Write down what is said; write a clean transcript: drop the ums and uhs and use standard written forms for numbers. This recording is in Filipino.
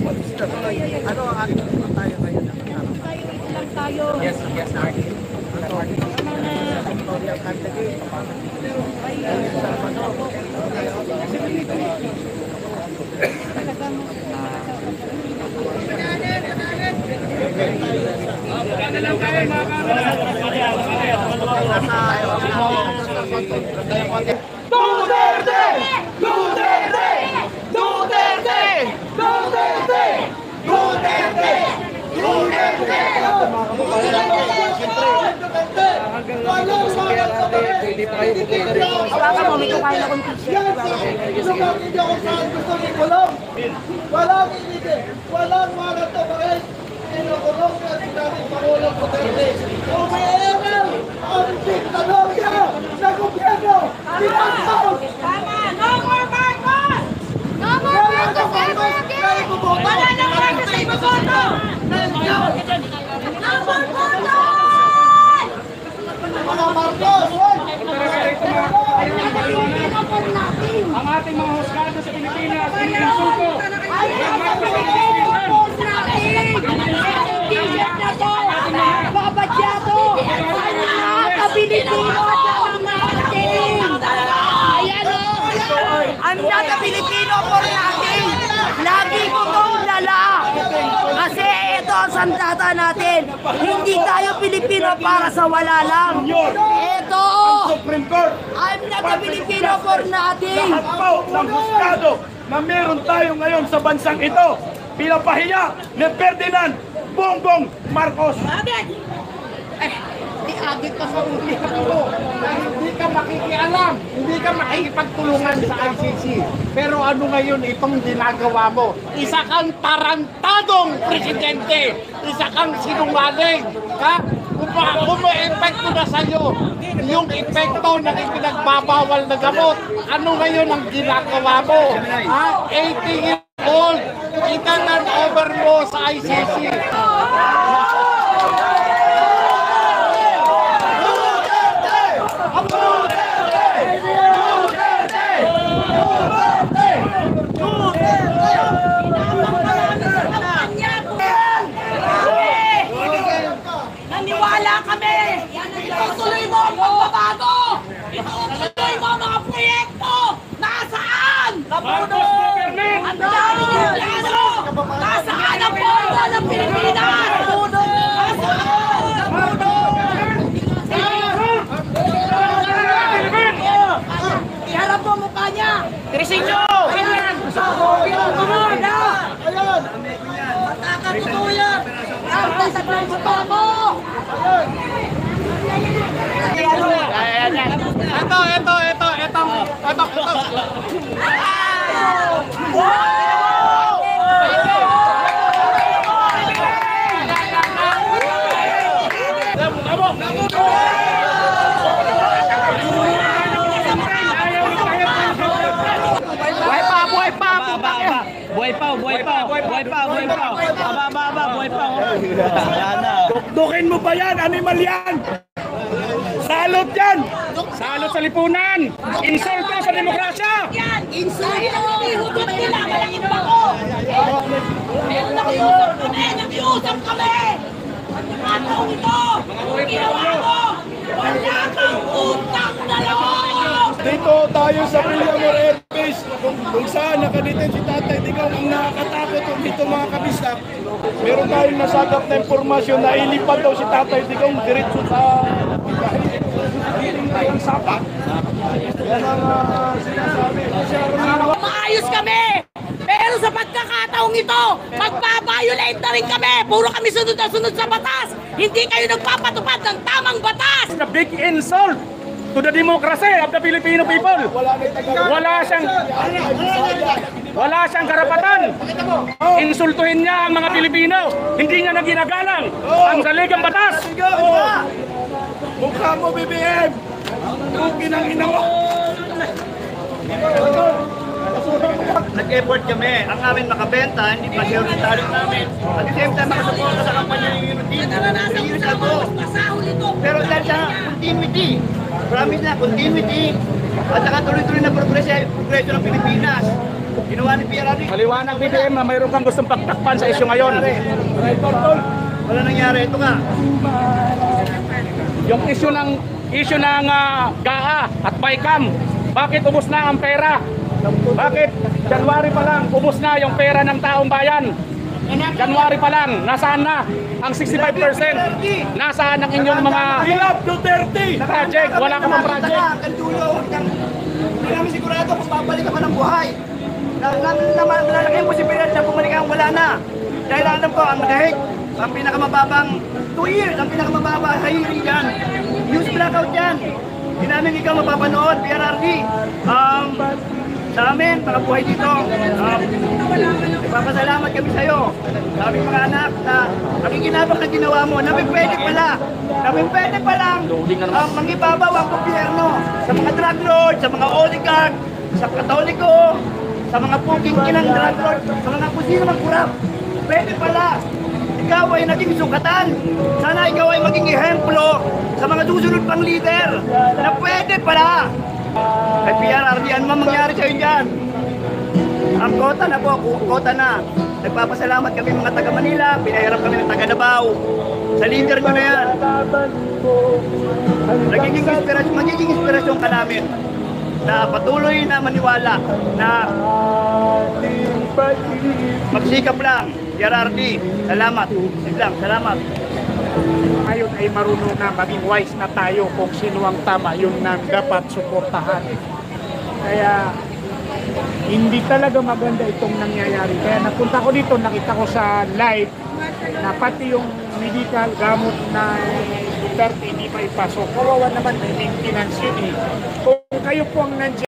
Ano ang ating tayo ngayon? Lang tayo. Yes, Arnie. Victoria Candidate. Duterte! Duterte! Duterte! Duterte! Duterte! Duterte! Baka mo, may kukain akong t-shirt. Walang inigit, walang walang tabarin. Inukulong na si dating Pangulong Duterte. Umiiral ang diktadorya sa gobyerno. Tinatawag! Tama! No more Marcos! No more Marcos ever again! Wala na Marcos sa ibaboto! No more Marcos! Mga Marcos! Ang ating mga husgado sa Pilipinas, iniinsulto. Ay, Marcos natin! T-shirt na to! Babadyado! Nakakabilitino at natin! Ayan o! I'm not a Filipino for nothing! Lagi ko tong dala! Kasi ito ang sandata natin! Hindi tayo Pilipino para sa wala lang! Ito! Supreme Court, I'm not a Filipino for nothing! lahat po ng husgado na meron tayo ngayon sa bansang ito, pinapahiya ni Ferdinand Bongbong Marcos. Agit ka sa uli ko na hindi ka makikialam, hindi ka makikipagtulungan sa ICC. Pero ano ngayon itong ginagawa mo? Isa kang tarantadong presidente, isa kang sinungaling. Ha? Kung may epekto na sa'yo, yung epekto na ipinagbabawal na gamot, ano ngayon ang ginagawa mo? Ha? 80 years old, itanan over mo sa ICC. Naniwala kami! Itutuloy mo ang pagbabago! Itutuloy mo ang mga proyekto! Nasaan? Marcos government! Ang daming empleyado! Nasaan ang pondo ng Pilipinas? Iharap mo ang mukha niya! Trisinyo! Ayan! Ayan! Matakatotoo yan! Ang tasaglan sa babo! Dukdukin mo ba yan? Animal yan! Salot yan! Salot sa lipunan! Insulto sa demokrasya! Yan! Insulto! Ihugot nila! Malaking bako! Pero nakiusap kami! At mga taong ito! Ginawa ko! Wala kang utang na loob! Dito tayo sa Villamor Airbase kung saan nakadeten si Tatay Digong. Ang nakakatakot kung dito mga kabistak, meron tayong nasagap na impormasyon na ilipad daw si Tatay Digong diretso sa ang sapa. Yan ang sinasabi. Maayos kami! Pero sa pagkakataong ito, magbabiolate na rin kami! Puro kami sunod na sunod sa batas! Hindi kayo nagpapatupad ng tamang batas! The big insult to the democracy of the Filipino people. Wala siyang karapatan. Insultuhin niya ang mga Pilipino. Hindi niya na ginagalang ang saligang batas. Mukha mo, BBM! Tukin ang ina mo! Nag-effort kami. Ang amin makabenta, hindi pa sure na talent namin. At the same time, makasuporta sa kampanya ng Unity. Years ago. Pero dahil sa continuity, promise na continuity, at saka tuloy-tuloy na progresyo ng Pilipinas. Ginawa ni PRRD. Maliwanag BBM na mayroon kang gustong pagtakpan sa isyu ngayon. Wala nangyari. Ito nga. Yung isyu ng GAA at BICAM, bakit ubos na ang pera? Bakit January pa lang ubos na yung pera ng taong bayan? January pa lang, nasaan na ang 65%? Nasaan ang inyong mga Hilap Duterte! project? Wala ka pang project. Hindi namin sigurado kung babalik ka pa ng buhay. Malalaki yung posibilidad na bumalik ka, wala na. Dahil alam ko, ang dahig, ang pinakamababang 2 years, ang pinakamababa sa hearing dyan. News blackout yan. Hindi namin ikaw mapapanood, PRRD. Sa amin, mga buhay dito, nagpapasalamat kami sa'yo. Sa aming mga anak na nakikinabang na ginawa mo, napipwede palang mangibabaw ang gobyerno sa mga drug lords, sa mga oligarch, sa katoliko, sa mga puking kinang drug lords, sa mga kusino mang kurap. Pwede pala. Ikaw ay naging sukatan. Sana ikaw ay maging ehemplo sa mga susunod pang leader na pwede pala. At PRRD, ano man mangyari sa'yo dyan? Ang kota na po, kota na. Nagpapasalamat kami mga taga Manila, pinahirap kami ng taga Davao. Sa leader nyo na yan. Magiging inspirasyon ka namin na patuloy na maniwala na magsikap lang. PRRD, salamat. Salamat. Ngayon ay marunong na maging wise na tayo kung sino ang tama, yun na dapat suportahan. Kaya hindi talaga maganda itong nangyayari. Kaya napunta ko dito, nakita ko sa live na pati yung medical gamot na Duterte hindi pa ipasok. Kawawa naman, may maintenance yun eh. Kung kayo po ang nandiyan,